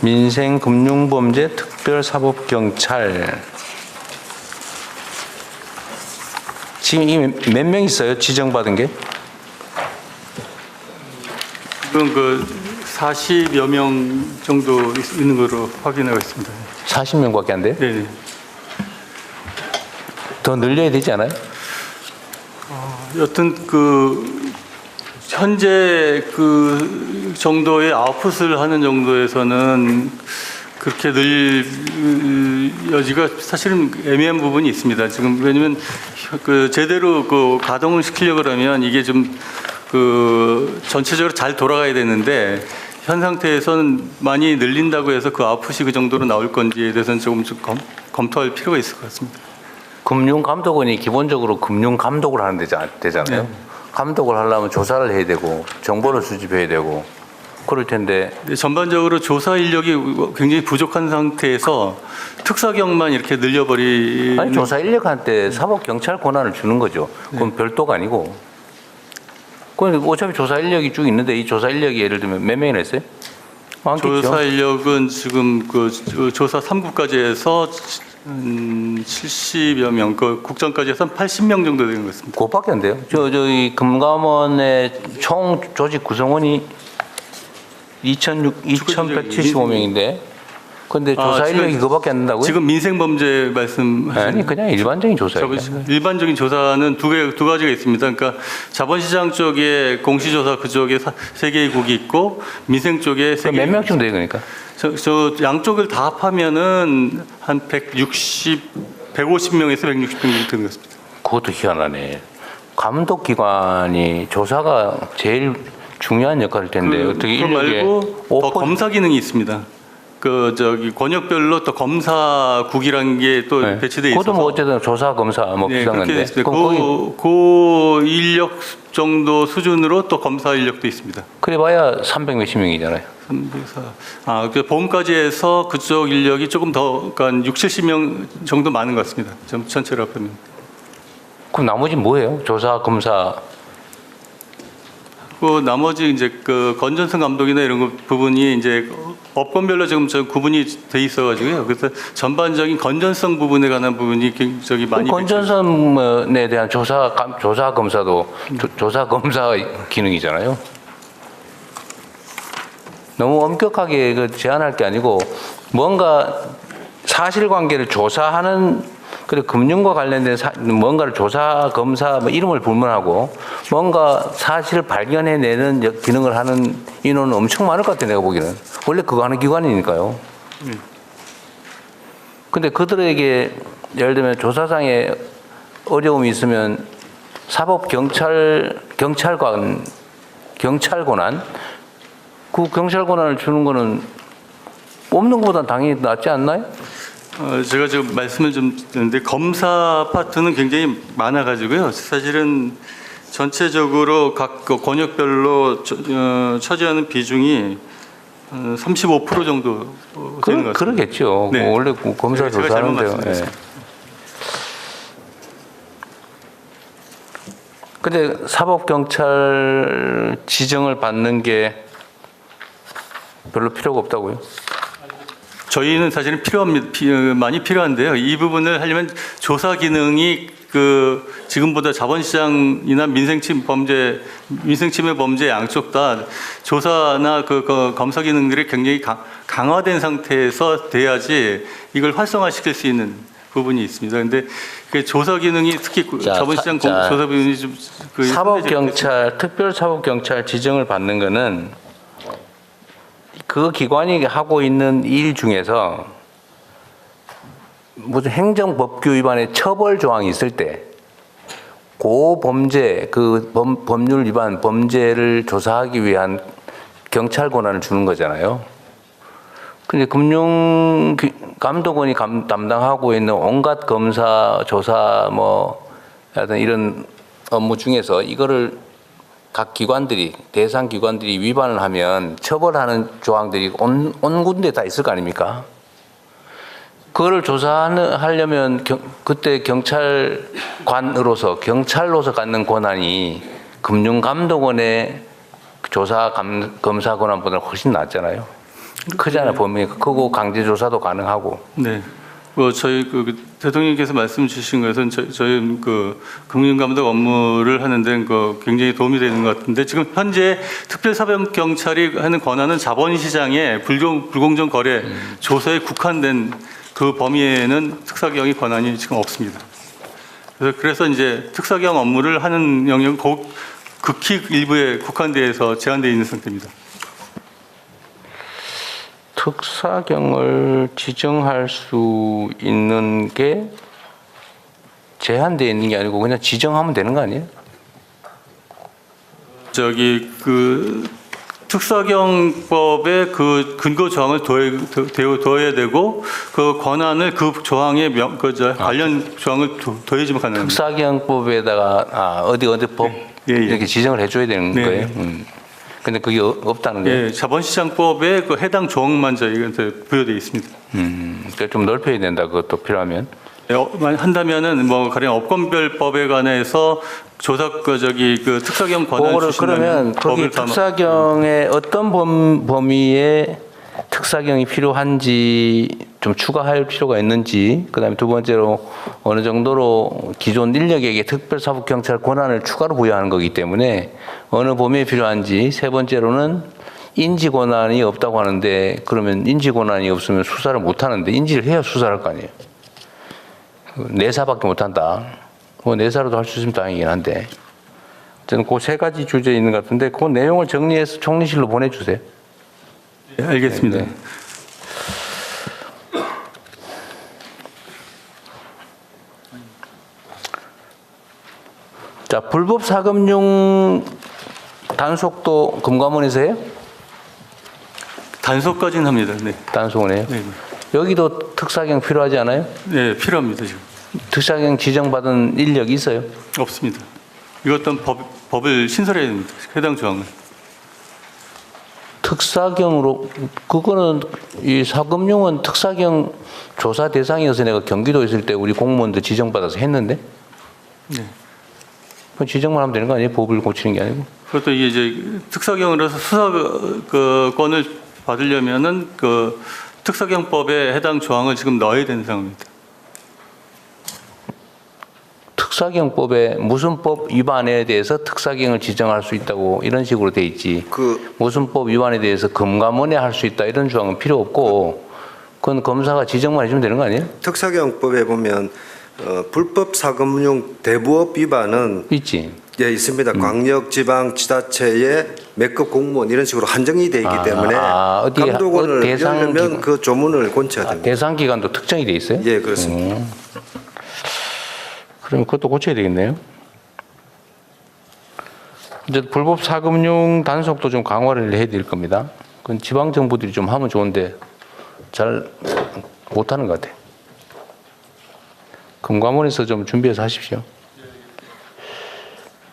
민생금융범죄 특별사법경찰. 지금 이미 몇 명 있어요? 지정받은 게? 지금 그 40여 명 정도 있는 거로 확인하고 있습니다. 40명밖에 안 돼요? 네. 더 늘려야 되지 않아요? 여튼 그 현재 그 정도의 아웃풋을 하는 정도에서는 그렇게 늘 여지가 사실은 애매한 부분이 있습니다. 지금 왜냐면 그 제대로 그 가동을 시키려고 하면 이게 좀 그 전체적으로 잘 돌아가야 되는데 현 상태에서는 많이 늘린다고 해서 그 아웃풋이 그 정도로 나올 건지에 대해서는 조금 검토할 필요가 있을 것 같습니다. 금융감독원이 기본적으로 금융감독을 하는 데잖아요. 네. 감독을 하려면 조사를 해야 되고 정보를 수집해야 되고 그럴 텐데 전반적으로 조사 인력이 굉장히 부족한 상태에서 특사경만 이렇게 늘려버리는. 아니 조사 인력한테 사법경찰 권한을 주는 거죠. 그건 별도가 아니고. 그건 어차피 조사 인력이 쭉 있는데 이 조사 인력이 예를 들면 몇 명이나 있어요? 많겠죠. 조사 인력은 지금 그 조사 3구까지 해서 70여 명, 그 국정까지 해서 80명 정도 되는 것 같습니다. 그것밖에 안 돼요. 저희 금감원의 총 조직 구성원이 2,175명인데 근데 조사 인력이 그거밖에 안 된다고요? 지금 민생범죄 말씀하시는. 아니 그냥 일반적인 조사예요. 일반적인 조사는 두 가지가 있습니다. 그러니까 자본시장 쪽에 공시조사 그쪽에 3개의 국이 있고 민생 쪽에 3개. 몇 명쯤 돼요 그러니까? 저 양쪽을 다 합하면은 한 150명에서 160명 정도 되는 것 같습니다. 그것도 희한하네. 감독기관이 조사가 제일 중요한 역할일 텐데 어떻게 그거 인력에 말고 더 검사 기능이 있습니다. 그 저기 권역별로 또 검사국이라는 게 또 네. 배치돼 있어서. 그것도 뭐 어쨌든 조사 검사 뭐 네, 비슷한 그렇게 건데. 그 인력 정도 수준으로 또 검사 인력도 있습니다. 그래봐야 300 몇십 명이잖아요. 그 보험까지 해서 그쪽 인력이 조금 더, 그러니까 60, 70명 정도 많은 것 같습니다. 전체로 합하면. 그럼 나머지 뭐예요? 조사 검사. 그 나머지 이제 그 건전성 감독이나 이런 부분이 이제 업권별로 지금 저 구분이 돼 있어가지고요. 그래서 전반적인 건전성 부분에 관한 부분이 저기 많이. 건전성에 대한 조사 검사도 조사 검사 기능이잖아요. 너무 엄격하게 그 제한할 게 아니고 뭔가 사실관계를 조사하는. 그리고 금융과 관련된 뭔가를 조사, 검사, 뭐 이름을 불문하고 뭔가 사실을 발견해내는 기능을 하는 인원은 엄청 많을 것 같아요, 내가 보기에는. 원래 그거 하는 기관이니까요. 근데 그들에게 예를 들면 조사상에 어려움이 있으면 경찰 권한, 그 경찰 권한을 주는 거는 없는 것보다 당연히 낫지 않나요? 제가 지금 말씀을 좀 드렸는데 검사 파트는 굉장히 많아가지고요. 사실은 전체적으로 각 권역별로 차지하는 비중이 35% 정도 되는 것 같습니다. 그러겠죠. 네. 뭐 원래 검사 제가 잘못 조사하는데요. 말씀드렸습니다. 근데 사법경찰 지정을 받는 게 별로 필요가 없다고요? 저희는 사실은 많이 필요한데요. 이 부분을 하려면 조사 기능이 그 지금보다 자본시장이나 민생침해 범죄 양쪽 다 조사나 그 검사 기능들이 굉장히 강화된 상태에서 돼야지 이걸 활성화시킬 수 있는 부분이 있습니다. 근데 그 조사 기능이 특히 자본시장 조사 부분이 좀 사법경찰 특별사법경찰 지정을 받는 거는 그 기관이 하고 있는 일 중에서 무슨 행정법규 위반의 처벌 조항이 있을 때 그 범죄, 그 법률 위반 범죄를 조사하기 위한 경찰 권한을 주는 거잖아요. 근데 금융감독원이 담당하고 있는 온갖 검사, 조사 뭐 하여튼 이런 업무 중에서 이거를 각 기관들이 대상 기관들이 위반을 하면 처벌하는 조항들이 온 군데 다 있을 거 아닙니까? 그거를 조사하려면 그때 경찰로서 갖는 권한이 금융감독원의 조사 검사 권한보다 훨씬 낫잖아요. 크잖아, 범위가 크고 강제 조사도 가능하고. 네. 뭐 저희 그 대통령께서 말씀 주신 것은 저희 그 금융감독 업무를 하는데 그 굉장히 도움이 되는 것 같은데, 지금 현재 특별사법경찰이 하는 권한은 자본시장의 불공정 거래 조사에 국한된 그 범위에는 특사경의 권한이 지금 없습니다. 그래서 이제 특사경 업무를 하는 영역은 극히 일부에 국한돼서 제한되어 있는 상태입니다. 특사경을 지정할 수 있는 게 제한되어 있는 게 아니고 그냥 지정하면 되는 거 아니에요? 저기 그 특사경법의 그 근거 조항을 더해야 되고, 그 권한을 그 조항에 관련 조항을 더해주면 가능합니다. 특사경법에다가 어디 법 예. 이렇게 지정을 해줘야 되는 네. 거예요. 근데 그게 없다는 거예요. 예, 자본시장법에 그 해당 조항만 저희한테 부여되어 있습니다. 그러니까 좀 넓혀야 된다. 그것도 필요하면. 한다면은 뭐 가령 업권별법에 관해서 조사 그 특사경 권한을 그거를 그러면 주신다면 거기 법을 특사경의 어떤 범위에 특사경이 필요한지 좀 추가할 필요가 있는지, 그다음에 두 번째로 어느 정도로 기존 인력에게 특별사법경찰 권한을 추가로 부여하는 거기 때문에 어느 범위에 필요한지, 세 번째로는 인지 권한이 없다고 하는데, 그러면 인지 권한이 없으면 수사를 못 하는데 인지를 해야 수사를 할 거 아니에요. 내사밖에 못 한다. 뭐 내사로도 할 수 있으면 다행이긴 한데, 저는 그 세 가지 주제 있는 것 같은데 그 내용을 정리해서 총리실로 보내주세요. 네, 알겠습니다. 네. 자, 불법 사금융 단속도 금감원에서 해요? 단속까지는 합니다. 네. 단속은 해요? 네. 여기도 특사경 필요하지 않아요? 네, 필요합니다 지금. 특사경 지정받은 인력이 있어요? 없습니다. 이것도 법을 신설해야 됩니다. 해당 조항을. 특사경으로, 그거는 이 사금융은 특사경 조사 대상이어서 내가 경기도에 있을 때 우리 공무원들 지정받아서 했는데? 네. 그건 지정만 하면 되는 거 아니에요? 법을 고치는 게 아니고. 그것도 이제 특사경으로서 수사권을 받으려면은 그 특사경법에 해당 조항을 지금 넣어야 되는 상황입니다. 특사경법에 무슨 법 위반에 대해서 특사경을 지정할 수 있다고 이런 식으로 돼 있지. 무슨 법 위반에 대해서 금감원에 할 수 있다 이런 조항은 필요 없고, 그건 검사가 지정만 해주면 되는 거 아니에요? 특사경법에 보면 불법 사금융 대부업 위반은 있지. 예, 있습니다. 광역, 지방, 지자체의 몇 급 공무원 이런 식으로 한정이 되어 있기 때문에 어디 감독원을 대상 열려면 기관. 그 조문을 권쳐야 됩니다. 대상 기간도 특정이 돼 있어요? 예, 그렇습니다. 그럼 그것도 고쳐야 되겠네요. 이제 불법 사금융 단속도 좀 강화를 해야 될 겁니다. 그건 지방 정부들이 좀 하면 좋은데 잘 못하는 것 같아요. 금감원에서 좀 준비해서 하십시오.